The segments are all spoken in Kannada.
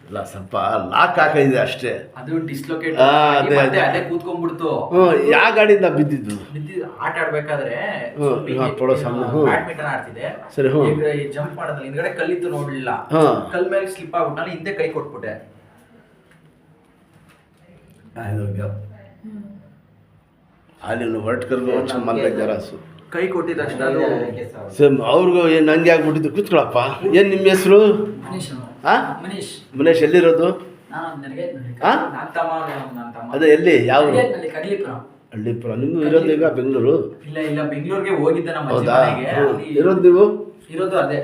ಇಲ್ಲ ಸ್ವಲ್ಪ ಲಾಕ್ ಹಾಕಿದೆ ಅಷ್ಟೇ. ಅದು ಡಿಸ್ಲೊಕೇಟ್ ಅದೇ ಅದೇ ಕೂತ್ಕೊಂಡ್ಬಿಡ್ತು. ಯಾವ ಗಾಡಿಯಿಂದ ಬಿದ್ದಿದ್ದು? ಆಟ ಆಡ್ಬೇಕಾದ್ರೆ ಬ್ಯಾಡ್ಮಿಂಟನ್ ಆಡ್ತಿದೆ. ಸರಿ. ಜಂಪ್ ಮಾಡೋದ್ರಲ್ಲಿ ಹಿಂದ್ಗಡೆ ಕಲ್ಲಿತ್ತು ನೋಡ್ಲಿಲ್ಲ, ಕಲ್ ಮೇಲೆ ಸ್ಲಿಪ್ ಆಗ್ಬಿಟ್ಟು ನಾನು ಹಿಂದೆ ಕೈ ಕೊಟ್ಬಿಟ್ಟೆ. ಅಲ್ಲಿ ವರ್ಟ್ಕರ್ಗೂ ಮಲ್ಕ ಜರಾಸು ಕೈ ಕೊಟ್ಟಿದ್ದಷ್ಟು ಅದು ಸೇಮ್ ಅವ್ರಿಗೂ ಏನು ನಂಗೆ ಆಗ್ಬಿಟ್ಟಿದ್ದು. ಕೂತ್ಕೊಳಪ್ಪ. ಏನು ನಿಮ್ಮ ಹೆಸರು? ಮನೇಶ್. ಎಲ್ಲಿರೋದು? ಅದೇ ಎಲ್ಲಿ? ಯಾವ? ಹಳ್ಳಿಪುರ. ನಿಮ್ದು ಇರೋದು ಈಗ ಬೆಂಗಳೂರು? ಇಲ್ಲ ಬೆಂಗಳೂರಿಗೆ ಹೋಗಿದ್ದೆ ನಮ್ಮ ಹೌದಾ? ಇರೋದು ನೀವು? ಇರೋದು ಅದೇ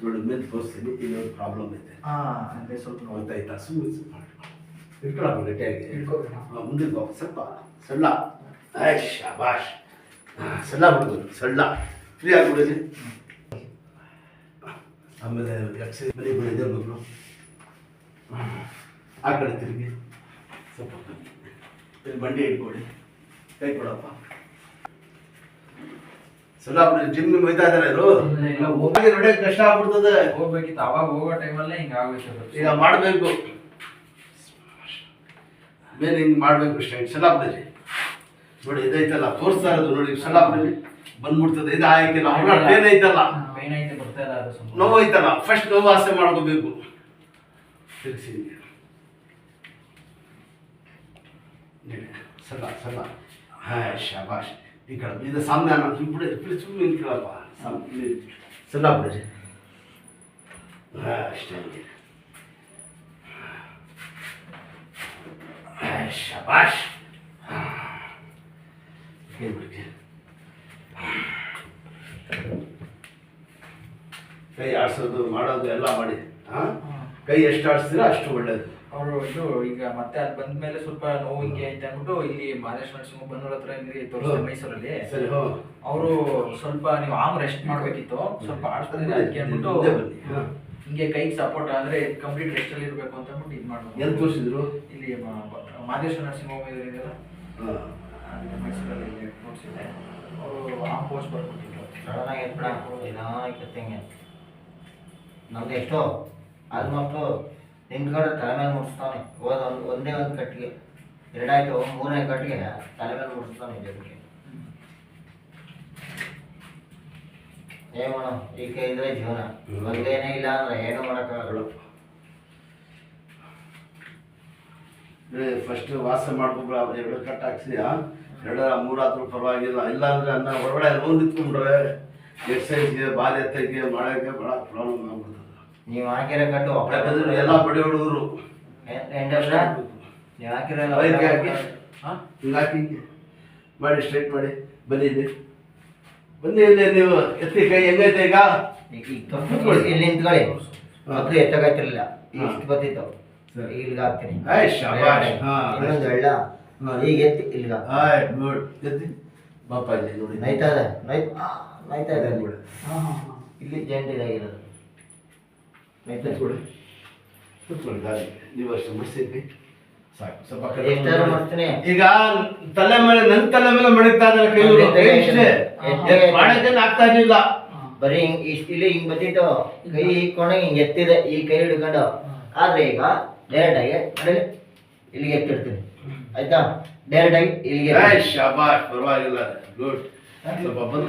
ನೋಡಿ ಮೇಲೆ ತೋರಿಸ್ತೀನಿ. ಇನ್ನೊಂದು ಪ್ರಾಬ್ಲಮ್ ಐತೆ. ಅದೇ ಸ್ವಲ್ಪ ಗೊತ್ತಾಯ್ತಾ? ಇಟ್ಕೊಳಪ್ಪ ಗಟ್ಟಿಯಾಗಿ. ಮುಂದೆ ಸ್ವಲ್ಪ ಸಣ್ಣ. ಶಾಬಾಷ್. ಸಣ್ಣ ಬಿಡೋದು, ಸಣ್ಣ ಫ್ರೀ ಆಗಿಬಿಡಲಿ. ಆಮೇಲೆ ಎಕ್ಸೈಸ್ ಮನೆ ಬಿಡಿದೆ ಮಕ್ಕಳು. ಆ ಕಡೆ ತಿರುಗಿ ಸ್ವಲ್ಪ ಇಲ್ಲಿ ಬಂಡಿ ಇಟ್ಕೊಳ್ಳಿ. ಕೈ ಕೊಡಪ್ಪ. ಸಣ್ಣ ಬಿಡಿ. ಜಿಮ್ ಒಯ್ತಾ ಇದ್ದಾರೆ ಇವರು. ನೋಡಿ ಕಷ್ಟ ಆಗ್ಬಿಡ್ತದೆ. ಹೋಗ್ಬೇಕಿತ್ತು ಅವಾಗ ಹೋಗೋ ಟೈಮಲ್ಲೇ ಹಿಂಗೆ ಆಗೋಯ್ತು. ಈಗ ಮಾಡಬೇಕು ಮೇಲೆ ಹಿಂಗೆ ಮಾಡಬೇಕು ಇಷ್ಟ. ಸಲ ಬಿಡಿ. ನೋಡಿ ಇದೈತಲ್ಲ ತೋರಿಸ್ತಾ ಇರೋದು ನೋಡಿ. ಸಲ ಬಿಡಿ ಬಂದ್ಬಿಡ್ತದೆ. ಇದು ಆಯ್ಕಿಲ್ಲ. ಪೇನ್ ಐತಲ್ಲ, ಪೇನ್ ಐತೆ ಬರ್ತಾ ಇಲ್ಲ. ಅದು ನೋವು ಐತಲ್ಲ, ಫಸ್ಟ್ ನೋವು ಆಸೆ ಮಾಡ್ಕೋಬೇಕು. ತಿರ್ಸಿ ಸಲ. ಶಾಬಾಷ್. ಈ ಕಡೆ ಇದು ಸಾಮ್ಯ ಬಿಡಿ. ಸುಮ್ಮನೆ ನಿಂತ್ಕೊಳ್ಳಪ್ಪ. ಸಲ ಬಿಡಿ. ಅಷ್ಟೇ. ಶಾಬಾಷ್. ಕೈ ಆಡ್ಸೋದು ಮಾಡೋದು ಎಲ್ಲ ಮಾಡಿ. ಕೈ ಎಷ್ಟು ಆಡಿಸ್ತೀರ ಅಷ್ಟು ಒಳ್ಳೇದು. ಅವರು ಇದು ಈಗ ಮತ್ತೆ ಅಲ್ಲಿ ಬಂದ್ಮೇಲೆ ಸ್ವಲ್ಪ ನೋವು ಹಿಂಗೆ ಐತೆ ಅಂದ್ಬಿಟ್ಟು ಇಲ್ಲಿ ಮಹದೇಶ್ ನರಸಿಂಹ ಬನ್ನೂರ್ ಹತ್ರ ತೋರಿಸ್ತಾರೆ ಮೈಸೂರಲ್ಲಿ. ಅವರು ಸ್ವಲ್ಪ ನೀವು ಆಮ್ ರೆಸ್ಟ್ ಮಾಡ್ಬೇಕಿತ್ತು, ಸ್ವಲ್ಪ ಆಡ್ಸ್ತಾರೆ ಅದಕ್ಕೆ ಅಂದ್ಬಿಟ್ಟು ಹಿಂಗೆ ಕೈಗೆ ಸಪೋರ್ಟ್ ಅಂದ್ರೆ ಕಂಪ್ಲೀಟ್ ರೆಸ್ಟ್ ಅಲ್ಲಿ ಇರಬೇಕು ಅಂತ ಅಂದ್ಬಿಟ್ಟು ಇದು ಮಾಡೋದು. ಎಲ್ಲಿ ತೋರಿಸಿದ್ರು? ಇಲ್ಲಿ ಮಹದೇಶ್ ನರಸಿಂಹ ಇದೆಯಲ್ಲ ಮೈಸೂರಲ್ಲಿ ತೋರಿಸಿದೆ. ಅವರು ಆಮ್ ಪೋಸ್ಟ್ ಬರ್ಬಿಟ್ಟಿದ್ರು. ಸಡನ್ನಾಗಿ ಎತ್ಬಿಡ ಏನೋ ಇಕ್ಕತ್ತಂಗೆ. ನಮ್ದು ಎಷ್ಟೋ ಆಲ್ಮೋಸ್ಟು ನಿಂತ್ಕೊಂಡ್ರೆ ತಲೆ ಮೇಲೆ ಮುಡಿಸ್ತಾನೆ. ಒಂದೇ ಒಂದು ಕಟ್ಟಿಗೆ ಎರಡಾಯ್ತು, ಮೂರನೇ ಕಟ್ಟಿಗೆ ತಲೆ ಮೇಲೆ ಮುಡಿಸ್ತಾನೆ. ಇದಕ್ಕೆ ಏನು ಮಾಡೋ, ಈಗ ಇದ್ರೆ ಜೀವನ. ಒಂದೇನೇ ಇಲ್ಲ ಅಂದ್ರೆ ಏನೂ ಮಾಡೋಕ್ಕಾಗಲ್ಲ. ಫಸ್ಟ್ ವಾಸ ಮಾಡ್ಕೊಬ್ರ. ಎರಡು ಕಟ್ ಹಾಕ್ಸಿ 2-3 ಆದ್ರೂ ಪರವಾಗಿಲ್ಲ. ಇಲ್ಲಾಂದ್ರೆ ಅನ್ನ ಹೊರಗಡೆ ನೋವು ನಿಂತ್ಕೊಂಡ್ರೆ ಎಕ್ಸಸೈಸ್ಗೆ ಬಾಲ್ ಎತ್ತಕ್ಕೆ ಮಾಡೋಕ್ಕೆ ಭಾಳ ಪ್ರಾಬ್ಲಮ್ ಆಗ್ಬಿಡ್ತದೆ. ನೀವು ಹಾಕಿರೋ ಕಟ್ಟು ಯಾಕಂದ್ರೆ ಎಲ್ಲ ಬಡಿ ಹುಡುಗರು ನೀವು ಹಾಕಿರೋ ಹಿಂಗಾಕಿ ಮಾಡಿ ಸ್ಟ್ರೈಟ್ ಮಾಡಿ. ಬನ್ನಿ ಇಲ್ಲಿ ಇಲ್ಲಿ ನೀವು ಎತ್ತಿ ಕೈ ಹೆಂಗೈತೆ ಈಗ? ಇಲ್ಲಿ ನಿಂತ್ಕೊಳ್ಳಿ. ಮೊದಲು ಎತ್ತಗಾಯ್ತಿರ್ಲಿಲ್ಲ, ಇಷ್ಟು ಬರ್ತಿತ್ತು. ಇಲ್ಲಿಗೆ ಹಾಕ್ತೀನಿ. ಇನ್ನೊಂದು ಎಳ್ಳ ಈಗ ಎತ್ತಿ ಇಲ್ಲಿಗ. ಎತ್ತಿ ಬಾಪ ಇಲ್ಲಿ ನೋಡಿ. ನೈತಾ ಇದೆ ಇಲ್ಲಿ ಜಾಯಿಂಟ್ ಇದಾಗಿರೋದು. ಕೂತ್ಕೊಳ್ಳಿ ಗಾಳಿ. ನೀವು ಅಷ್ಟು ಮುಡಿಸಿದ್ವಿ ಸಾಕು. ಸ್ವಲ್ಪ ಎಷ್ಟಾದ್ರು ಮಾಡ್ತೀನಿ. ಈಗ ತಲೆ ಮೇಲೆ ನನ್ನ ತಲೆ ಮೇಲೆ ಮಣಿತಾ ಇದ್ದಾರೆ ಕೈ. ಮಾಡಕ್ಕೇನು ಆಗ್ತಾ ಇರ್ಲಿಲ್ಲ. ಬರೀ ಇಷ್ಟು ಇಲ್ಲಿ ಹಿಂಗ್ ಬತ್ತಿತ್ತು. ಕೈ ಹಿಡ್ಕೊಂಡಾಗ ಹಿಂಗೆ ಎತ್ತಿದೆ ಈ ಕೈ ಹಿಡ್ಕೊಂಡು. ಆದ್ರೆ ಈಗ ಡೈರೆಕ್ಟ್ ಆಗಿ ಇಲ್ಲಿಗೆ ಎತ್ತಿಡ್ತೀನಿ. ಆಯ್ತಾ? ಡೈರೆಕ್ಟ್ ಆಗಿ ಇಲ್ಲಿಗೆ. ಶಾಬಾಷ್. ಪರವಾಗಿಲ್ಲ. ಗುಡ್. ಸ್ವಲ್ಪ ಬಂದು